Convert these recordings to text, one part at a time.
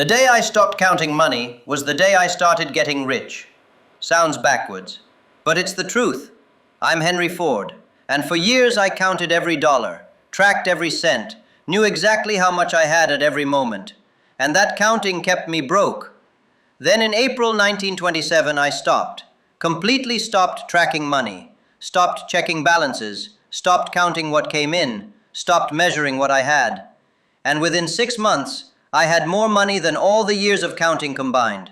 The day I stopped counting money was the day I started getting rich. Sounds backwards, but it's the truth. I'm Henry Ford, and for years I counted every dollar, tracked every cent, knew exactly how much I had at every moment, and that counting kept me broke. Then in April 1927 I stopped, completely stopped tracking money, stopped checking balances, stopped counting what came in, stopped measuring what I had. And within 6 months, I had more money than all the years of counting combined.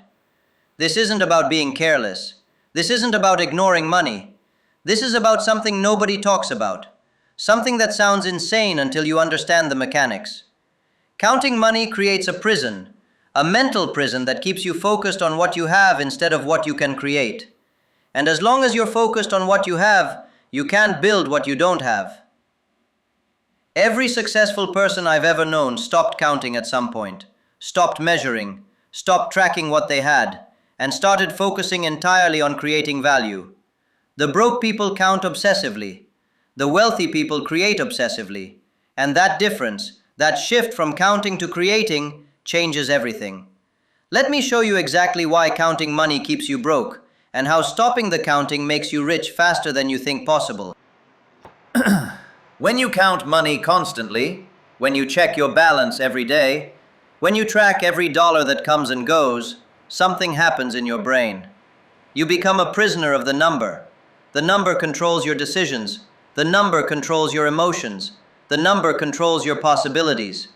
This isn't about being careless. This isn't about ignoring money. This is about something nobody talks about. Something that sounds insane until you understand the mechanics. Counting money creates a prison, a mental prison that keeps you focused on what you have instead of what you can create. And as long as you're focused on what you have, you can't build what you don't have. Every successful person I've ever known stopped counting at some point, stopped measuring, stopped tracking what they had, and started focusing entirely on creating value. The broke people count obsessively. The wealthy people create obsessively. And that difference, that shift from counting to creating, changes everything. Let me show you exactly why counting money keeps you broke, and how stopping the counting makes you rich faster than you think possible. When you count money constantly, when you check your balance every day, when you track every dollar that comes and goes, something happens in your brain. You become a prisoner of the number. The number controls your decisions. The number controls your emotions. The number controls your possibilities.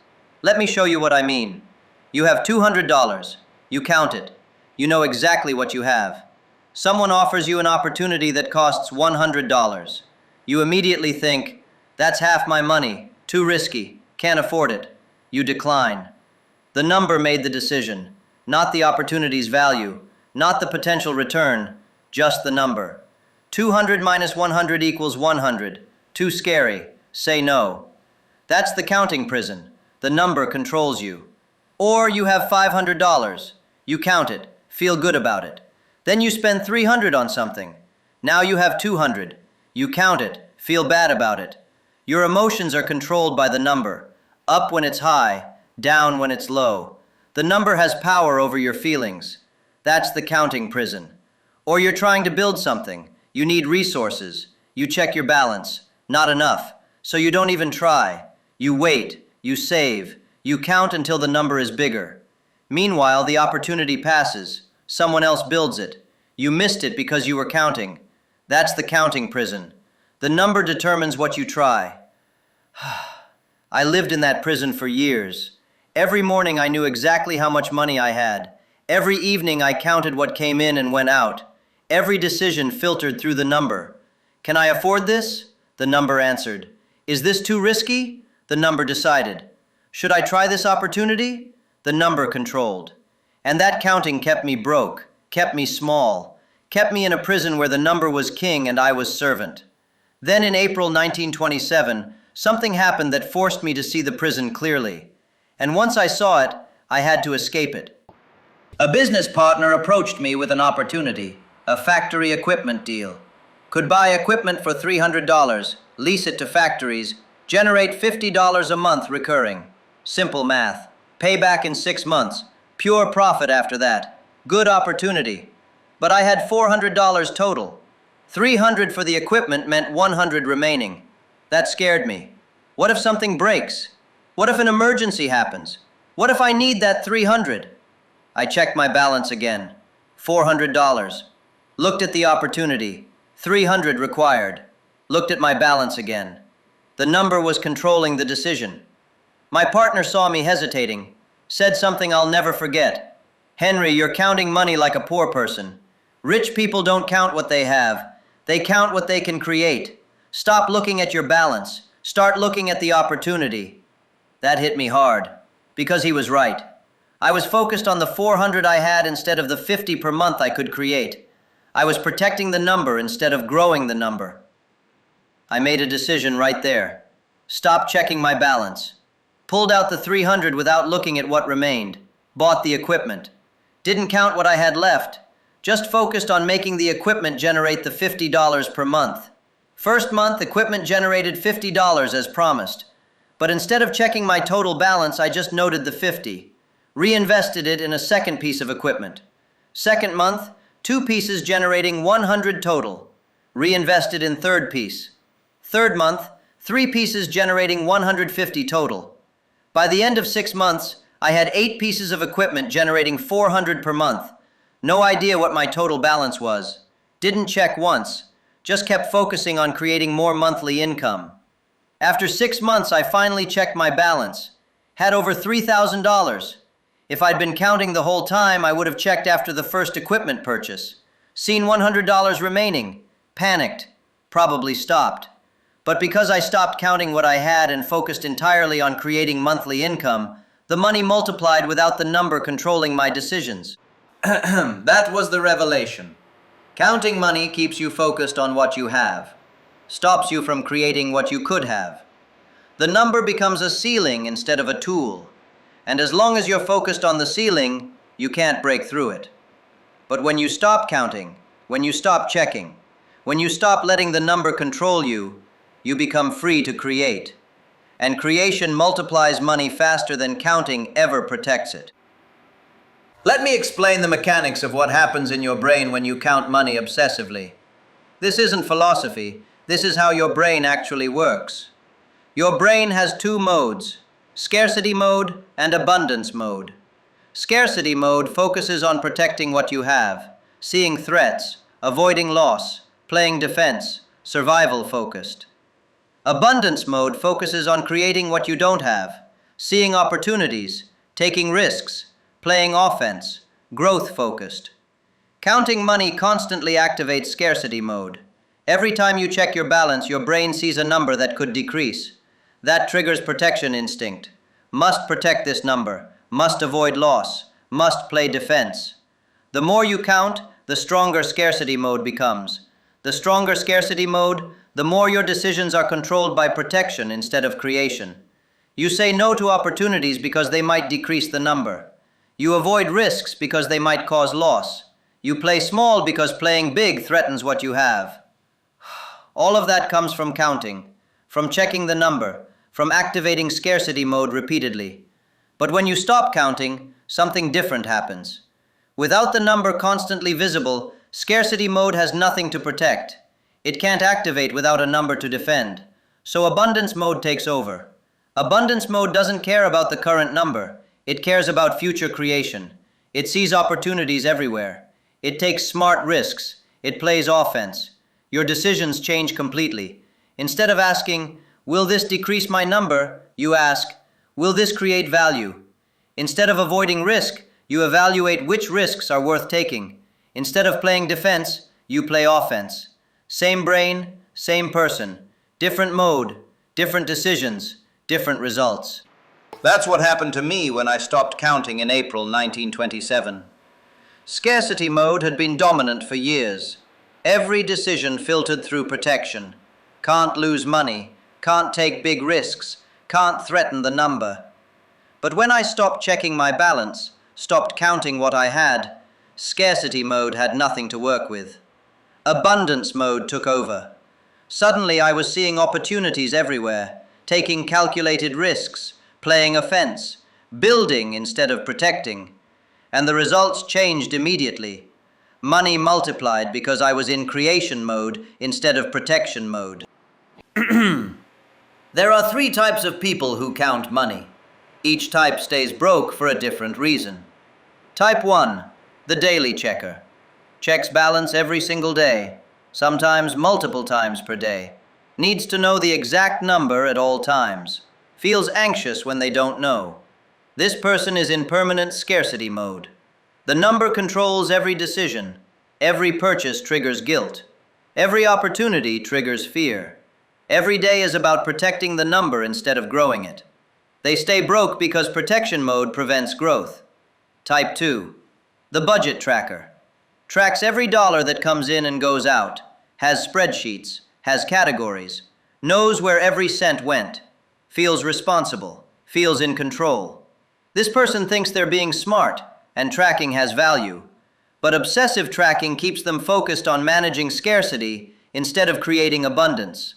Let me show you what I mean. You have $200. You count it. You know exactly what you have. Someone offers you an opportunity that costs $100. You immediately think, "That's half my money, too risky, can't afford it." You decline. The number made the decision, not the opportunity's value, not the potential return, just the number. 200 minus 100 equals 100. Too scary. Say no. That's the counting prison. The number controls you. Or you have $500. You count it, feel good about it. Then you spend 300 on something. Now you have 200. You count it, feel bad about it. Your emotions are controlled by the number. Up when it's high, down when it's low. The number has power over your feelings. That's the counting prison. Or you're trying to build something. You need resources. You check your balance. Not enough. So you don't even try. You wait. You save. You count until the number is bigger. Meanwhile, the opportunity passes. Someone else builds it. You missed it because you were counting. That's the counting prison. The number determines what you try. I lived in that prison for years. Every morning I knew exactly how much money I had. Every evening I counted what came in and went out. Every decision filtered through the number. Can I afford this? The number answered. Is this too risky? The number decided. Should I try this opportunity? The number controlled. And that counting kept me broke, kept me small, kept me in a prison where the number was king and I was servant. Then in April 1927, something happened that forced me to see the prison clearly. And once I saw it, I had to escape it. A business partner approached me with an opportunity, a factory equipment deal. Could buy equipment for $300, lease it to factories, generate $50 a month recurring. Simple math. Payback in 6 months. Pure profit after that. Good opportunity. But I had $400 total. $300 for the equipment meant $100 remaining. That scared me. What if something breaks? What if an emergency happens? What if I need that $300? I checked my balance again. $400. Looked at the opportunity. $300 required. Looked at my balance again. The number was controlling the decision. My partner saw me hesitating, said something I'll never forget. "Henry, you're counting money like a poor person. Rich people don't count what they have. They count what they can create. Stop looking at your balance. Start looking at the opportunity." That hit me hard, because he was right. I was focused on the $400 I had instead of the $50 per month I could create. I was protecting the number instead of growing the number. I made a decision right there. Stopped checking my balance. Pulled out the $300 without looking at what remained. Bought the equipment. Didn't count what I had left. Just focused on making the equipment generate the $50 per month. First month, equipment generated $50 as promised. But instead of checking my total balance, I just noted the 50. reinvested it in a second piece of equipment. Second month, 2 pieces generating 100 total, reinvested in third piece. Third month, 3 pieces generating 150 total. By the end of 6 months, I had 8 pieces of equipment generating 400 per month. No idea what my total balance was. Didn't check once. Just kept focusing on creating more monthly income. After 6 months, I finally checked my balance. Had over $3,000. If I'd been counting the whole time, I would have checked after the first equipment purchase. Seen $100 remaining. Panicked. Probably stopped. But because I stopped counting what I had and focused entirely on creating monthly income, the money multiplied without the number controlling my decisions. That was the revelation. Counting money keeps you focused on what you have, stops you from creating what you could have. The number becomes a ceiling instead of a tool, and as long as you're focused on the ceiling, you can't break through it. But when you stop counting, when you stop checking, when you stop letting the number control you, you become free to create. And creation multiplies money faster than counting ever protects it. Let me explain the mechanics of what happens in your brain when you count money obsessively. This isn't philosophy, this is how your brain actually works. Your brain has 2 modes, scarcity mode and abundance mode. Scarcity mode focuses on protecting what you have, seeing threats, avoiding loss, playing defense, survival focused. Abundance mode focuses on creating what you don't have, seeing opportunities, taking risks, playing offense, growth focused. Counting money constantly activates scarcity mode. Every time you check your balance, your brain sees a number that could decrease. That triggers protection instinct. Must protect this number, must avoid loss, must play defense. The more you count, the stronger scarcity mode becomes. The stronger scarcity mode, the more your decisions are controlled by protection instead of creation. You say no to opportunities because they might decrease the number. You avoid risks because they might cause loss. You play small because playing big threatens what you have. All of that comes from counting, from checking the number, from activating scarcity mode repeatedly. But when you stop counting, something different happens. Without the number constantly visible, scarcity mode has nothing to protect. It can't activate without a number to defend. So abundance mode takes over. Abundance mode doesn't care about the current number. It cares about future creation. It sees opportunities everywhere. It takes smart risks. It plays offense. Your decisions change completely. Instead of asking, will this decrease my number? You ask, will this create value? Instead of avoiding risk, you evaluate which risks are worth taking. Instead of playing defense, you play offense. Same brain, same person. Different mode, different decisions, different results. That's what happened to me when I stopped counting in April 1927. Scarcity mode had been dominant for years. Every decision filtered through protection. Can't lose money, can't take big risks, can't threaten the number. But when I stopped checking my balance, stopped counting what I had, scarcity mode had nothing to work with. Abundance mode took over. Suddenly I was seeing opportunities everywhere, taking calculated risks, playing offense, building instead of protecting. And the results changed immediately. Money multiplied because I was in creation mode instead of protection mode. There are 3 types of people who count money. Each type stays broke for a different reason. Type 1, the daily checker. Checks balance every single day, sometimes multiple times per day. Needs to know the exact number at all times. Feels anxious when they don't know. This person is in permanent scarcity mode. The number controls every decision. Every purchase triggers guilt. Every opportunity triggers fear. Every day is about protecting the number instead of growing it. They stay broke because protection mode prevents growth. Type 2, the budget tracker. Tracks every dollar that comes in and goes out. Has spreadsheets. Has categories. Knows where every cent went. Feels responsible. Feels in control. This person thinks they're being smart, and tracking has value. But obsessive tracking keeps them focused on managing scarcity instead of creating abundance.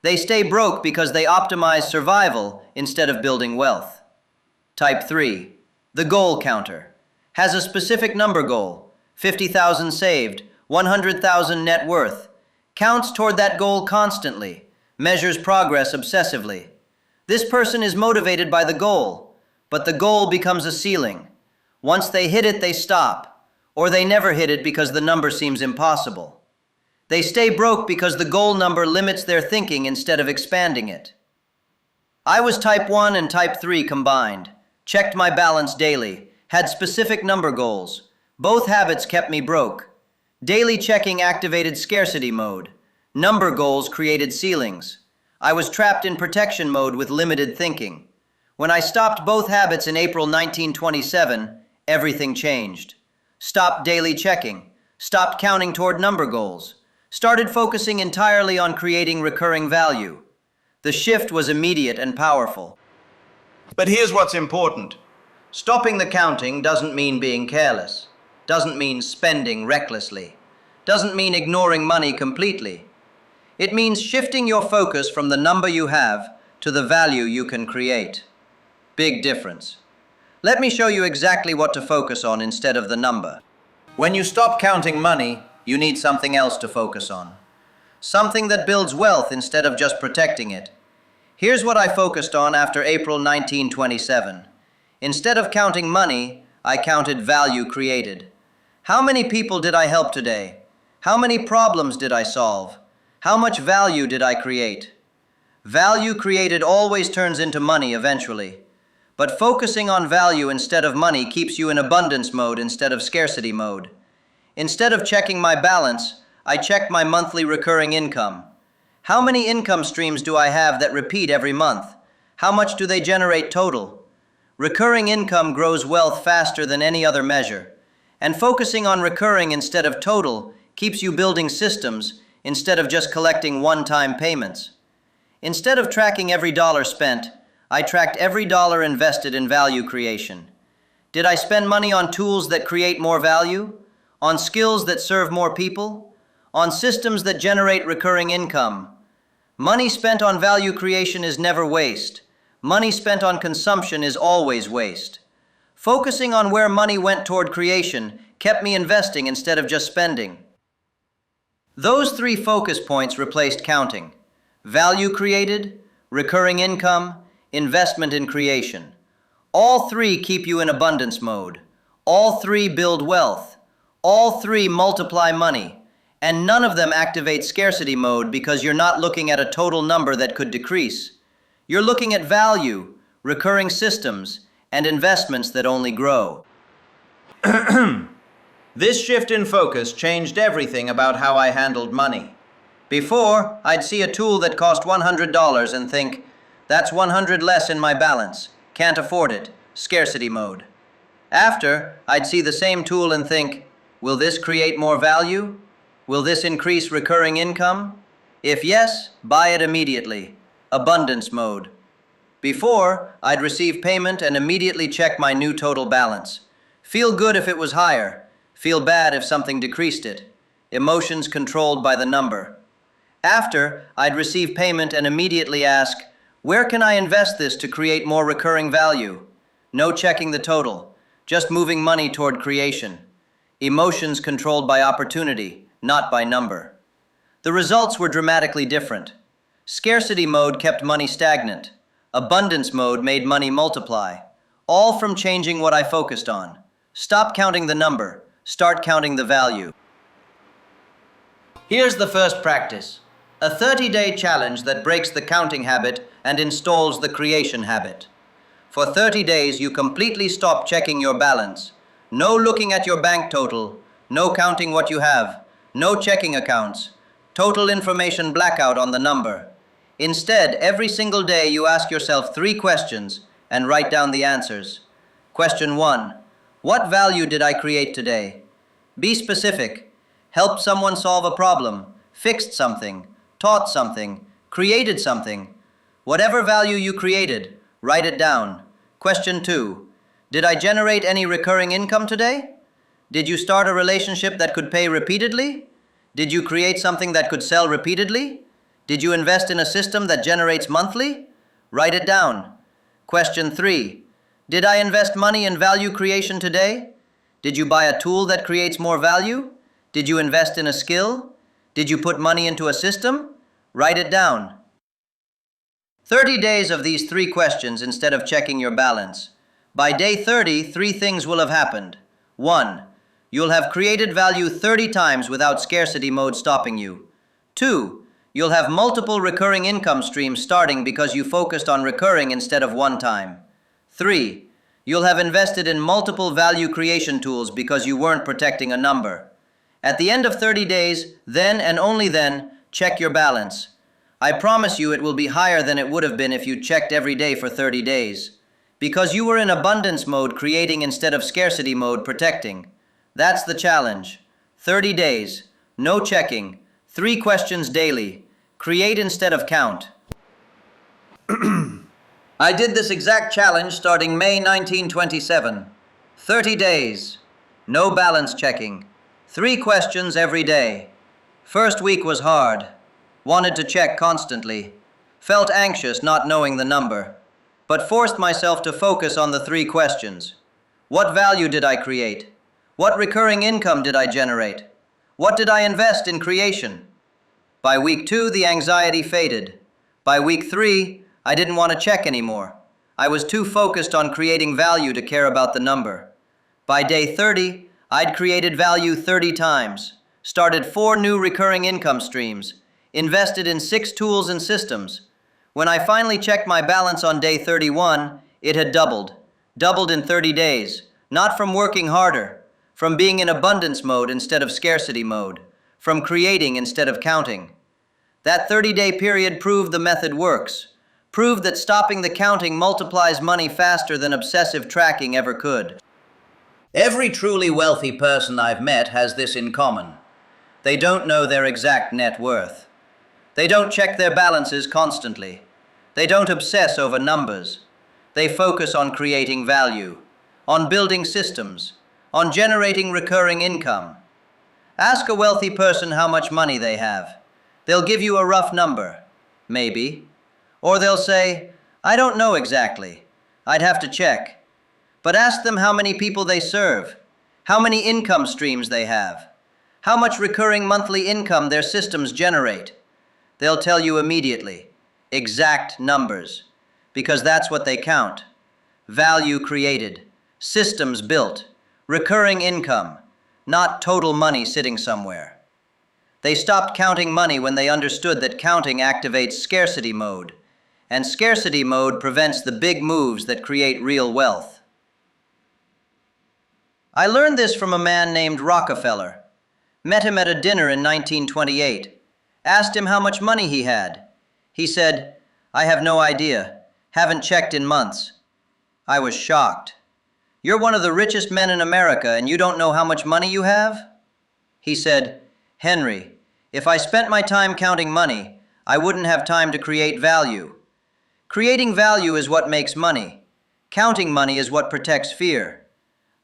They stay broke because they optimize survival instead of building wealth. Type 3, The goal counter has a specific number goal, 50,000 saved, 100,000 net worth, counts toward that goal constantly, measures progress obsessively. This person is motivated by the goal, but the goal becomes a ceiling. Once they hit it, they stop, or they never hit it because the number seems impossible. They stay broke because the goal number limits their thinking instead of expanding it. I was type 1 and type 3 combined, checked my balance daily, had specific number goals. Both habits kept me broke. Daily checking activated scarcity mode. Number goals created ceilings. I was trapped in protection mode with limited thinking. When I stopped both habits in April 1927, everything changed. Stopped daily checking, stopped counting toward number goals, started focusing entirely on creating recurring value. The shift was immediate and powerful. But here's what's important. Stopping the counting doesn't mean being careless, doesn't mean spending recklessly, doesn't mean ignoring money completely. It means shifting your focus from the number you have to the value you can create. Big difference. Let me show you exactly what to focus on instead of the number. When you stop counting money, you need something else to focus on. Something that builds wealth instead of just protecting it. Here's what I focused on after April 1927. Instead of counting money, I counted value created. How many people did I help today? How many problems did I solve? How much value did I create? Value created always turns into money eventually. But focusing on value instead of money keeps you in abundance mode instead of scarcity mode. Instead of checking my balance, I checked my monthly recurring income. How many income streams do I have that repeat every month? How much do they generate total? Recurring income grows wealth faster than any other measure. And focusing on recurring instead of total keeps you building systems instead of just collecting one-time payments. Instead of tracking every dollar spent, I tracked every dollar invested in value creation. Did I spend money on tools that create more value? On skills that serve more people? On systems that generate recurring income? Money spent on value creation is never waste. Money spent on consumption is always waste. Focusing on where money went toward creation kept me investing instead of just spending. Those three focus points replaced counting. Value created, recurring income, investment in creation. All three keep you in abundance mode. All three build wealth. All three multiply money. And none of them activate scarcity mode because you're not looking at a total number that could decrease. You're looking at value, recurring systems, and investments that only grow. This shift in focus changed everything about how I handled money. Before, I'd see a tool that cost $100 and think, that's 100 less in my balance, can't afford it, scarcity mode. After, I'd see the same tool and think, will this create more value? Will this increase recurring income? If yes, buy it immediately, abundance mode. Before, I'd receive payment and immediately check my new total balance. Feel good if it was higher, feel bad if something decreased it. Emotions controlled by the number. After, I'd receive payment and immediately ask, where can I invest this to create more recurring value? No checking the total, just moving money toward creation. Emotions controlled by opportunity, not by number. The results were dramatically different. Scarcity mode kept money stagnant. Abundance mode made money multiply. All from changing what I focused on. Stop counting the number, start counting the value. Here's the first practice. A 30-day challenge that breaks the counting habit and installs the creation habit. For 30 days, you completely stop checking your balance. No looking at your bank total. No counting what you have. No checking accounts. Total information blackout on the number. Instead, every single day you ask yourself 3 questions and write down the answers. Question 1. What value did I create today? Be specific. Helped someone solve a problem, fixed something, taught something, created something. Whatever value you created, write it down. Question 2. Did I generate any recurring income today? Did you start a relationship that could pay repeatedly? Did you create something that could sell repeatedly? Did you invest in a system that generates monthly? Write it down. Question 3. Did I invest money in value creation today? Did you buy a tool that creates more value? Did you invest in a skill? Did you put money into a system? Write it down. 30 days of these 3 questions instead of checking your balance. By day 30, 3 things will have happened. 1. You'll have created value 30 times without scarcity mode stopping you. 2. You'll have multiple recurring income streams starting because you focused on recurring instead of one time. 3. You'll have invested in multiple value creation tools because you weren't protecting a number. At the end of 30 days, then and only then, check your balance. I promise you it will be higher than it would have been if you checked every day for 30 days. Because you were in abundance mode creating instead of scarcity mode protecting. That's the challenge. 30 days, no checking, 3 questions daily, create instead of count. I did this exact challenge starting May 1927. 30 days, no balance checking, 3 questions every day. First week was hard. Wanted to check constantly. Felt anxious not knowing the number. But forced myself to focus on the 3 questions. What value did I create? What recurring income did I generate? What did I invest in creation? By week 2, the anxiety faded. By week 3, I didn't want to check anymore. I was too focused on creating value to care about the number. By day 30, I'd created value 30 times, started 4 new recurring income streams, invested in 6 tools and systems. When I finally checked my balance on day 31, it had doubled. Doubled in 30 days. Not from working harder, from being in abundance mode instead of scarcity mode, from creating instead of counting. That 30-day period proved the method works, proved that stopping the counting multiplies money faster than obsessive tracking ever could. Every truly wealthy person I've met has this in common. They don't know their exact net worth. They don't check their balances constantly. They don't obsess over numbers. They focus on creating value, on building systems, on generating recurring income. Ask a wealthy person how much money they have. They'll give you a rough number, maybe. Or they'll say, I don't know exactly. I'd have to check. But ask them how many people they serve, how many income streams they have, how much recurring monthly income their systems generate. They'll tell you immediately, exact numbers, because that's what they count. Value created, systems built, recurring income, not total money sitting somewhere. They stopped counting money when they understood that counting activates scarcity mode, and scarcity mode prevents the big moves that create real wealth. I learned this from a man named Rockefeller. Met him at a dinner in 1928. Asked him how much money he had. He said, I have no idea. Haven't checked in months. I was shocked. You're one of the richest men in America and you don't know how much money you have? He said, Henry, if I spent my time counting money, I wouldn't have time to create value. Creating value is what makes money. Counting money is what protects fear.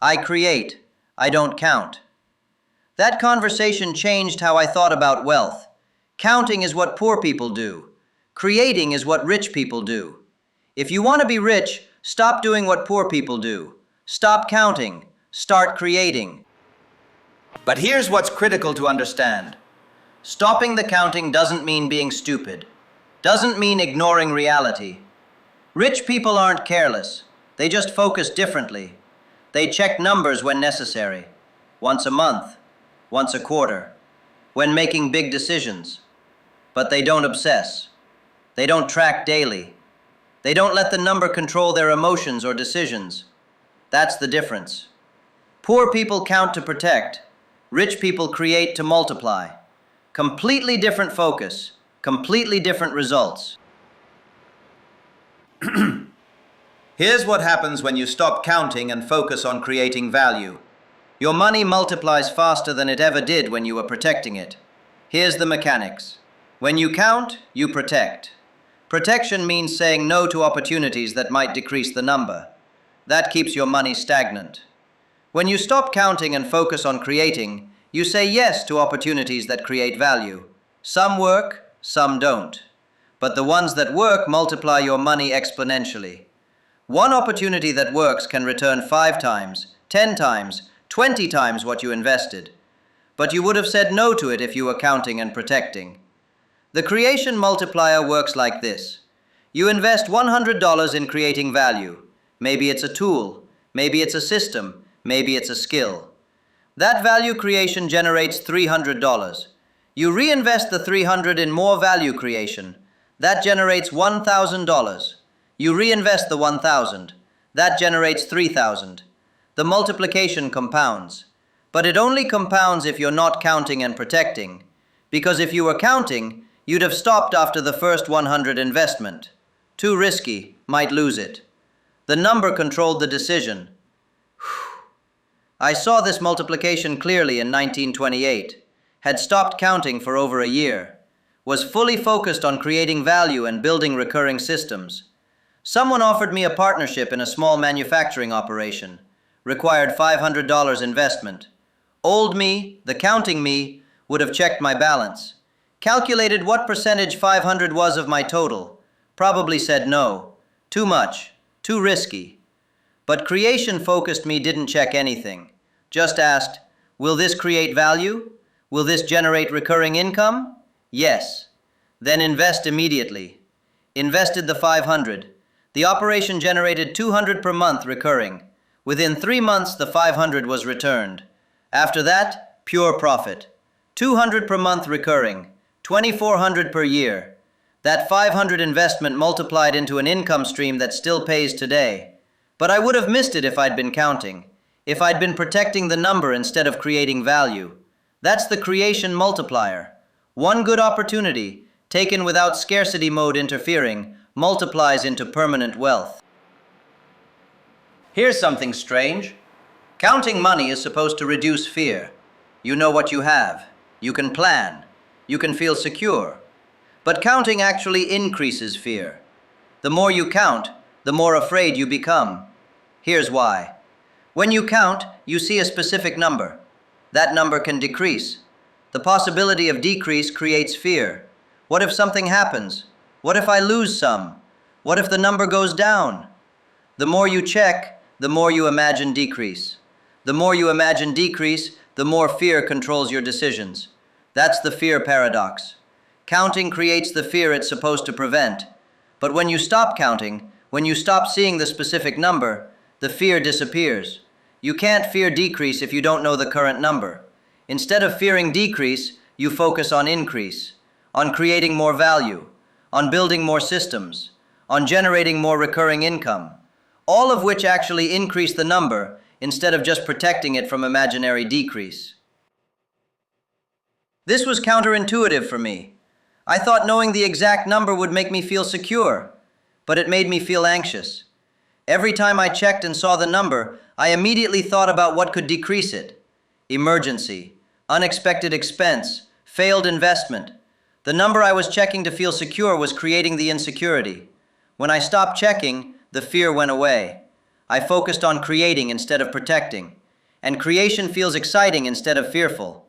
I create, I don't count. That conversation changed how I thought about wealth. Counting is what poor people do. Creating is what rich people do. If you want to be rich, stop doing what poor people do. Stop counting. Start creating. But here's what's critical to understand. Stopping the counting doesn't mean being stupid. Doesn't mean ignoring reality. Rich people aren't careless. They just focus differently. They check numbers when necessary. Once a month. Once a quarter. When making big decisions. But they don't obsess. They don't track daily. They don't let the number control their emotions or decisions. That's the difference. Poor people count to protect. Rich people create to multiply. Completely different focus. Completely different results. Here's what happens when you stop counting and focus on creating value. Your money multiplies faster than it ever did when you were protecting it. Here's the mechanics. When you count, you protect. Protection means saying no to opportunities that might decrease the number. That keeps your money stagnant. When you stop counting and focus on creating, you say yes to opportunities that create value. Some work, some don't. But the ones that work multiply your money exponentially. One opportunity that works can return 5 times, 10 times, 20 times what you invested. But you would have said no to it if you were counting and protecting. The creation multiplier works like this. You invest $100 in creating value. Maybe it's a tool, maybe it's a system, maybe it's a skill. That value creation generates $300. You reinvest the $300 in more value creation. That generates $1,000. You reinvest the $1,000. That generates $3,000. The multiplication compounds. But it only compounds if you're not counting and protecting. Because if you were counting, you'd have stopped after the first 100 investment. Too risky, might lose it. The number controlled the decision. I saw this multiplication clearly in 1928. Had stopped counting for over a year. Was fully focused on creating value and building recurring systems. Someone offered me a partnership in a small manufacturing operation. Required $500 investment. Old me, the counting me, would have checked my balance. Calculated what percentage 500 was of my total. Probably said no. Too much. Too risky. But creation-focused me didn't check anything. Just asked, will this create value? Will this generate recurring income? Yes. Then invest immediately. Invested the 500. The operation generated 200 per month recurring. Within 3 months, the 500 was returned. After that, pure profit. 200 per month recurring, 2,400 per year. That 500 investment multiplied into an income stream that still pays today. But I would have missed it if I'd been counting, if I'd been protecting the number instead of creating value. That's the creation multiplier. One good opportunity, taken without scarcity mode interfering, multiplies into permanent wealth. Here's something strange. Counting money is supposed to reduce fear. You know what you have. You can plan. You can feel secure. But counting actually increases fear. The more you count, the more afraid you become. Here's why. When you count, you see a specific number. That number can decrease. The possibility of decrease creates fear. What if something happens? What if I lose some? What if the number goes down? The more you check, the more you imagine decrease. The more you imagine decrease, the more fear controls your decisions. That's the fear paradox. Counting creates the fear it's supposed to prevent. But when you stop counting, when you stop seeing the specific number, the fear disappears. You can't fear decrease if you don't know the current number. Instead of fearing decrease, you focus on increase, on creating more value, on building more systems, on generating more recurring income, all of which actually increase the number instead of just protecting it from imaginary decrease. This was counterintuitive for me. I thought knowing the exact number would make me feel secure, but it made me feel anxious. Every time I checked and saw the number, I immediately thought about what could decrease it. Emergency, unexpected expense, failed investment. The number I was checking to feel secure was creating the insecurity. When I stopped checking, the fear went away. I focused on creating instead of protecting. And creation feels exciting instead of fearful.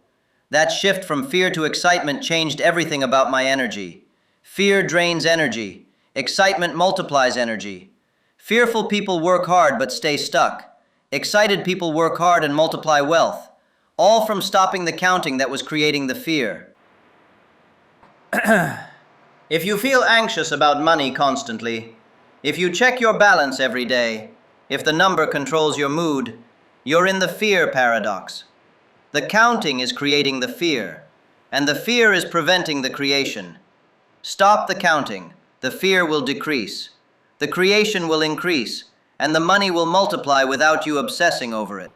That shift from fear to excitement changed everything about my energy. Fear drains energy. Excitement multiplies energy. Fearful people work hard but stay stuck. Excited people work hard and multiply wealth. All from stopping the counting that was creating the fear. If you feel anxious about money constantly, if you check your balance every day, if the number controls your mood, you're in the fear paradox. The counting is creating the fear, and the fear is preventing the creation. Stop the counting, the fear will decrease. The creation will increase, and the money will multiply without you obsessing over it.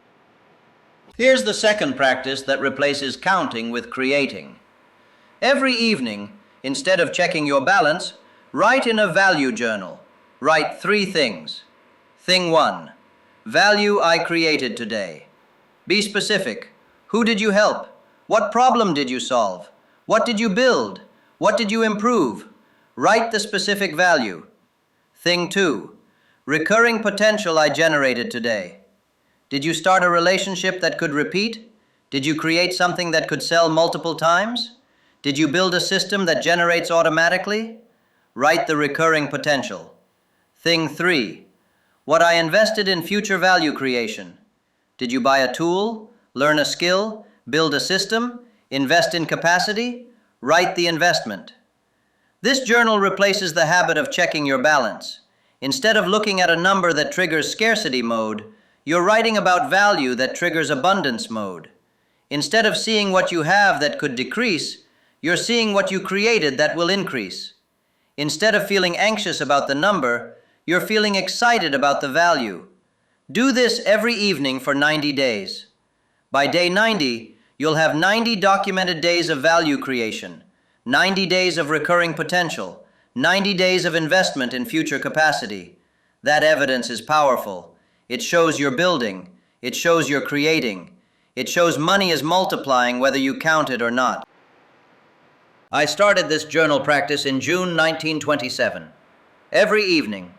Here's the second practice that replaces counting with creating. Every evening, instead of checking your balance, write in a value journal. Write 3 things. Thing 1, value I created today. Be specific. Who did you help? What problem did you solve? What did you build? What did you improve? Write the specific value. Thing 2, recurring potential I generated today. Did you start a relationship that could repeat? Did you create something that could sell multiple times? Did you build a system that generates automatically? Write the recurring potential. Thing 3, What I invested in future value creation. Did you buy a tool, learn a skill, build a system, invest in capacity? Write the investment. This journal replaces the habit of checking your balance. Instead of looking at a number that triggers scarcity mode, you're writing about value that triggers abundance mode. Instead of seeing what you have that could decrease, you're seeing what you created that will increase. Instead of feeling anxious about the number, you're feeling excited about the value. Do this every evening for 90 days. By day 90, you'll have 90 documented days of value creation, 90 days of recurring potential, 90 days of investment in future capacity. That evidence is powerful. It shows you're building. It shows you're creating. It shows money is multiplying whether you count it or not. I started this journal practice in June 1927. Every evening,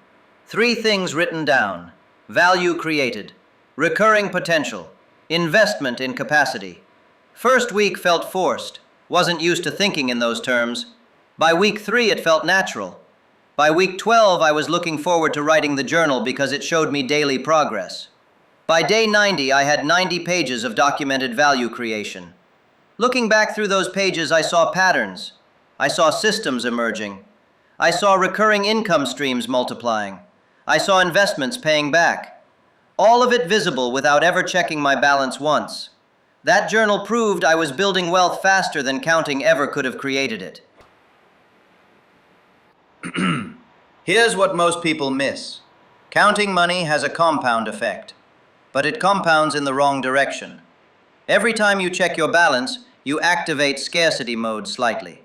3 things written down: value created, recurring potential, investment in capacity. First week felt forced, wasn't used to thinking in those terms. By week 3, it felt natural. By week 12, I was looking forward to writing the journal because it showed me daily progress. By day 90, I had 90 pages of documented value creation. Looking back through those pages, I saw patterns. I saw systems emerging. I saw recurring income streams multiplying. I saw investments paying back. All of it visible without ever checking my balance once. That journal proved I was building wealth faster than counting ever could have created it. Here's what most people miss. Counting money has a compound effect, but it compounds in the wrong direction. Every time you check your balance, you activate scarcity mode slightly.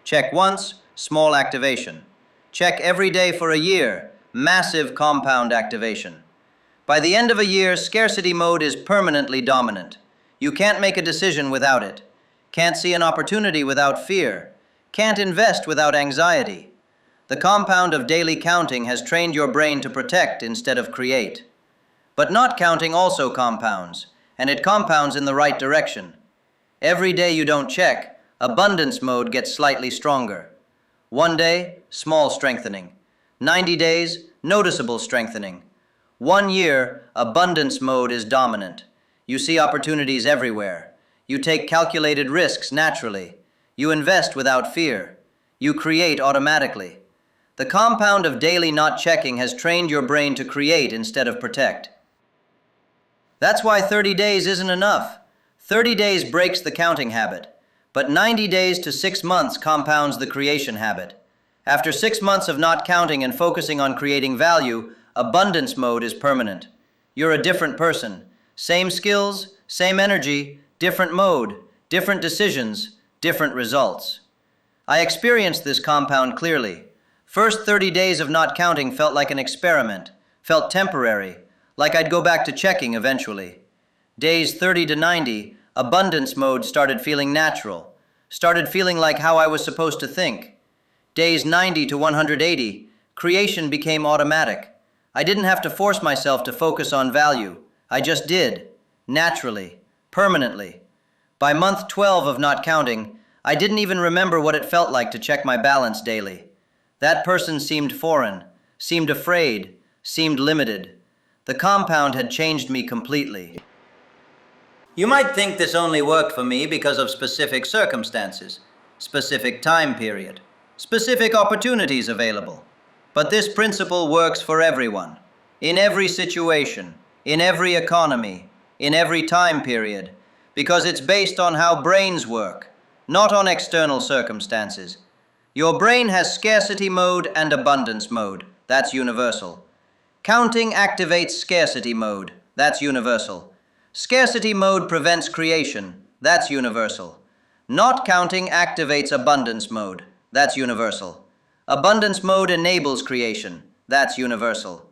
Check once, small activation. Check every day for a year, massive compound activation. By the end of a year, scarcity mode is permanently dominant. You can't make a decision without it. Can't see an opportunity without fear. Can't invest without anxiety. The compound of daily counting has trained your brain to protect instead of create. But not counting also compounds, and it compounds in the right direction. Every day you don't check, abundance mode gets slightly stronger. One day, small strengthening. 90 days, noticeable strengthening. 1 year, abundance mode is dominant. You see opportunities everywhere. You take calculated risks naturally. You invest without fear. You create automatically. The compound of daily not checking has trained your brain to create instead of protect. That's why 30 days isn't enough. 30 days breaks the counting habit, but 90 days to 6 months compounds the creation habit. After 6 months of not counting and focusing on creating value, abundance mode is permanent. You're a different person. Same skills, same energy, different mode, different decisions, different results. I experienced this compound clearly. First 30 days of not counting felt like an experiment, felt temporary, like I'd go back to checking eventually. Days 30 to 90, abundance mode started feeling natural, started feeling like how I was supposed to think. Days 90 to 180, creation became automatic. I didn't have to force myself to focus on value. I just did, naturally, permanently. By month 12 of not counting, I didn't even remember what it felt like to check my balance daily. That person seemed foreign, seemed afraid, seemed limited. The compound had changed me completely. You might think this only worked for me because of specific circumstances, specific time period, specific opportunities available. But this principle works for everyone, in every situation, in every economy, in every time period, because it's based on how brains work, not on external circumstances. Your brain has scarcity mode and abundance mode. That's universal. Counting activates scarcity mode. That's universal. Scarcity mode prevents creation. That's universal. Not counting activates abundance mode. That's universal. Abundance mode enables creation. That's universal.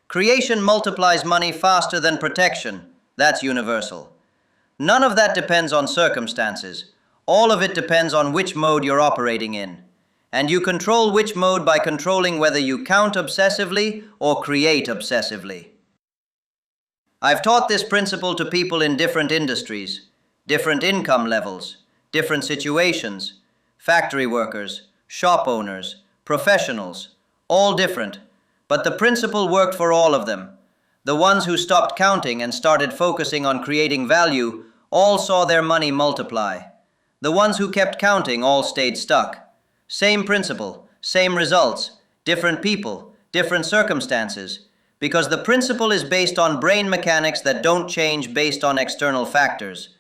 Creation multiplies money faster than protection. That's universal. None of that depends on circumstances. All of it depends on which mode you're operating in. And you control which mode by controlling whether you count obsessively or create obsessively. I've taught this principle to people in different industries, different income levels, different situations, factory workers, shop owners, professionals, all different. But the principle worked for all of them. The ones who stopped counting and started focusing on creating value all saw their money multiply. The ones who kept counting all stayed stuck. Same principle, same results, different people, different circumstances, because the principle is based on brain mechanics that don't change based on external factors.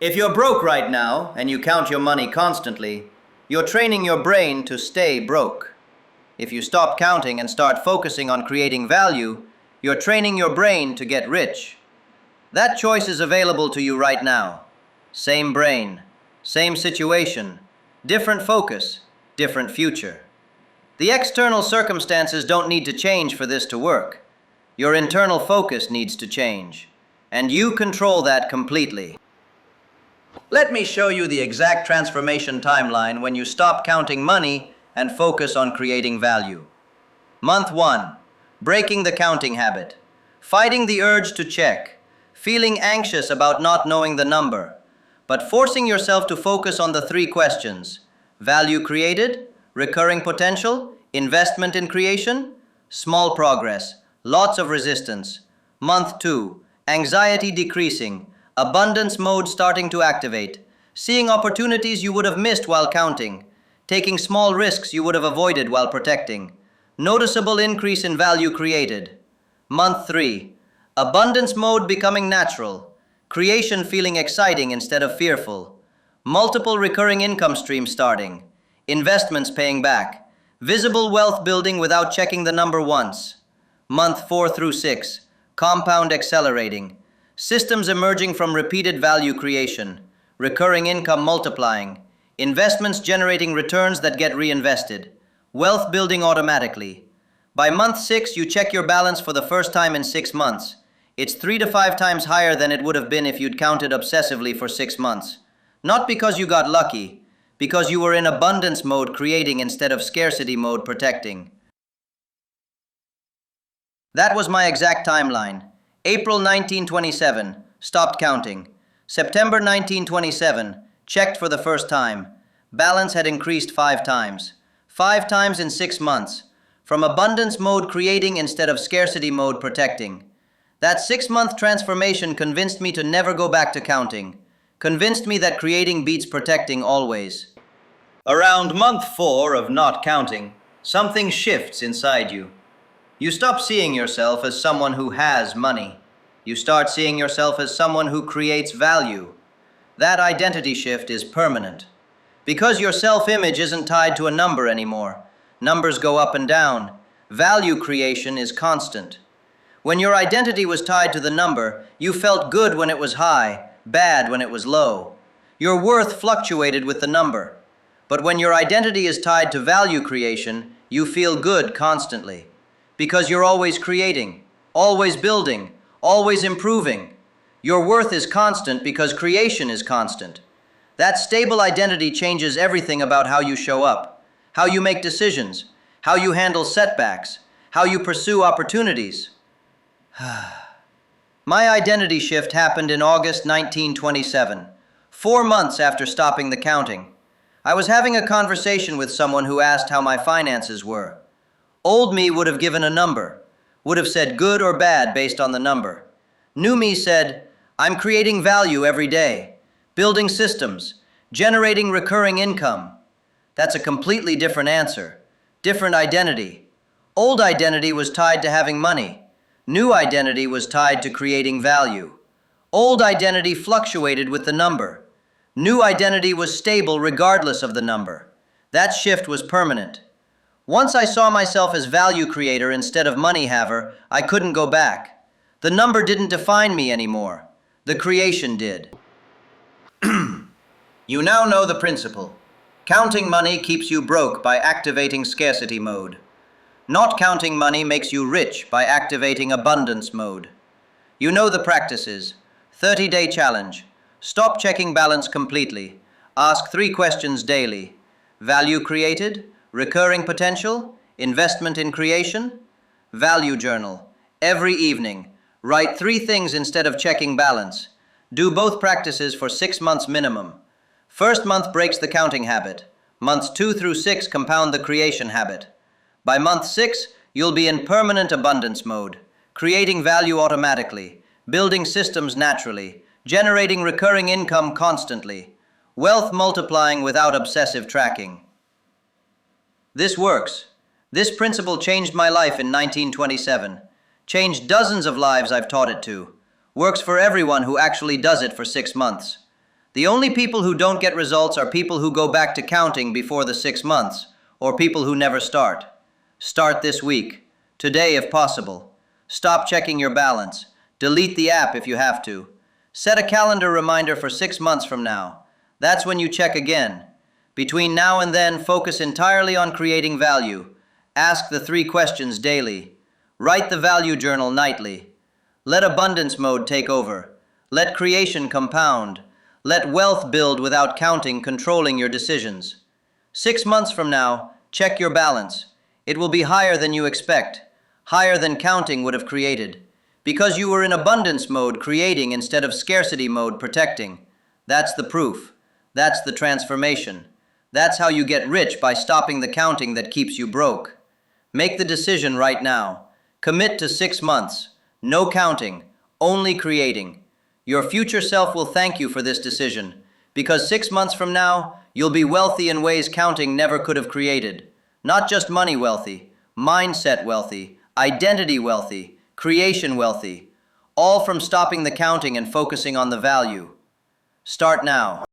If you're broke right now and you count your money constantly, you're training your brain to stay broke. If you stop counting and start focusing on creating value, you're training your brain to get rich. That choice is available to you right now. Same brain, same situation, different focus, different future. The external circumstances don't need to change for this to work. Your internal focus needs to change, and you control that completely. Let me show you the exact transformation timeline when you stop counting money and focus on creating value. Month 1, breaking the counting habit, fighting the urge to check, feeling anxious about not knowing the number, but forcing yourself to focus on the 3 questions: value created, recurring potential, investment in creation, small progress, lots of resistance. Month 2, anxiety decreasing, abundance mode starting to activate, seeing opportunities you would have missed while counting, taking small risks you would have avoided while protecting, noticeable increase in value created. Month 3, abundance mode becoming natural, creation feeling exciting instead of fearful, multiple recurring income streams starting, investments paying back, visible wealth building without checking the number once. Month 4 through 6, compound accelerating, systems emerging from repeated value creation, recurring income multiplying, investments generating returns that get reinvested, wealth building automatically. By month 6, you check your balance for the first time in 6 months. It's 3 to 5 times higher than it would have been if you'd counted obsessively for 6 months. Not because you got lucky, because you were in abundance mode creating instead of scarcity mode protecting. That was my exact timeline. April 1927, stopped counting. September 1927, checked for the first time. Balance had increased 5 times. 5 times in 6 months. From abundance mode creating instead of scarcity mode protecting. That 6-month transformation convinced me to never go back to counting. Convinced me that creating beats protecting always. Around month 4 of not counting, something shifts inside you. You stop seeing yourself as someone who has money. You start seeing yourself as someone who creates value. That identity shift is permanent. Because your self-image isn't tied to a number anymore. Numbers go up and down. Value creation is constant. When your identity was tied to the number, you felt good when it was high, bad when it was low. Your worth fluctuated with the number. But when your identity is tied to value creation, you feel good constantly. Because you're always creating, always building, always improving. Your worth is constant because creation is constant. That stable identity changes everything about how you show up, how you make decisions, how you handle setbacks, how you pursue opportunities. My identity shift happened in August 1927, 4 months after stopping the counting. I was having a conversation with someone who asked how my finances were. Old me would have given a number, would have said good or bad based on the number. New me said, I'm creating value every day, building systems, generating recurring income. That's a completely different answer, different identity. Old identity was tied to having money. New identity was tied to creating value. Old identity fluctuated with the number. New identity was stable regardless of the number. That shift was permanent. Once I saw myself as value creator instead of money haver, I couldn't go back. The number didn't define me anymore. The creation did. You now know the principle. Counting money keeps you broke by activating scarcity mode. Not counting money makes you rich by activating abundance mode. You know the practices. 30-day challenge. Stop checking balance completely. Ask 3 questions daily. Value created, recurring potential, investment in creation. Value journal. Every evening, write 3 things instead of checking balance. Do both practices for 6 months minimum. First month breaks the counting habit. Months 2 through 6 compound the creation habit. By month 6, you'll be in permanent abundance mode, creating value automatically, building systems naturally, generating recurring income constantly, wealth multiplying without obsessive tracking. This works. This principle changed my life in 1927, changed dozens of lives I've taught it to, works for everyone who actually does it for 6 months. The only people who don't get results are people who go back to counting before the 6 months, or people who never start. Start this week, today if possible. Stop checking your balance. Delete the app if you have to. Set a calendar reminder for 6 months from now. That's when you check again. Between now and then, focus entirely on creating value. Ask the 3 questions daily. Write the value journal nightly. Let abundance mode take over. Let creation compound. Let wealth build without counting, controlling your decisions. 6 months from now, check your balance. It will be higher than you expect, higher than counting would have created, because you were in abundance mode creating instead of scarcity mode protecting. That's the proof. That's the transformation. That's how you get rich, by stopping the counting that keeps you broke. Make the decision right now. Commit to 6 months. No counting, only creating. Your future self will thank you for this decision, because 6 months from now, you'll be wealthy in ways counting never could have created. Not just money wealthy, mindset wealthy, identity wealthy, creation wealthy, all from stopping the counting and focusing on the value. Start now.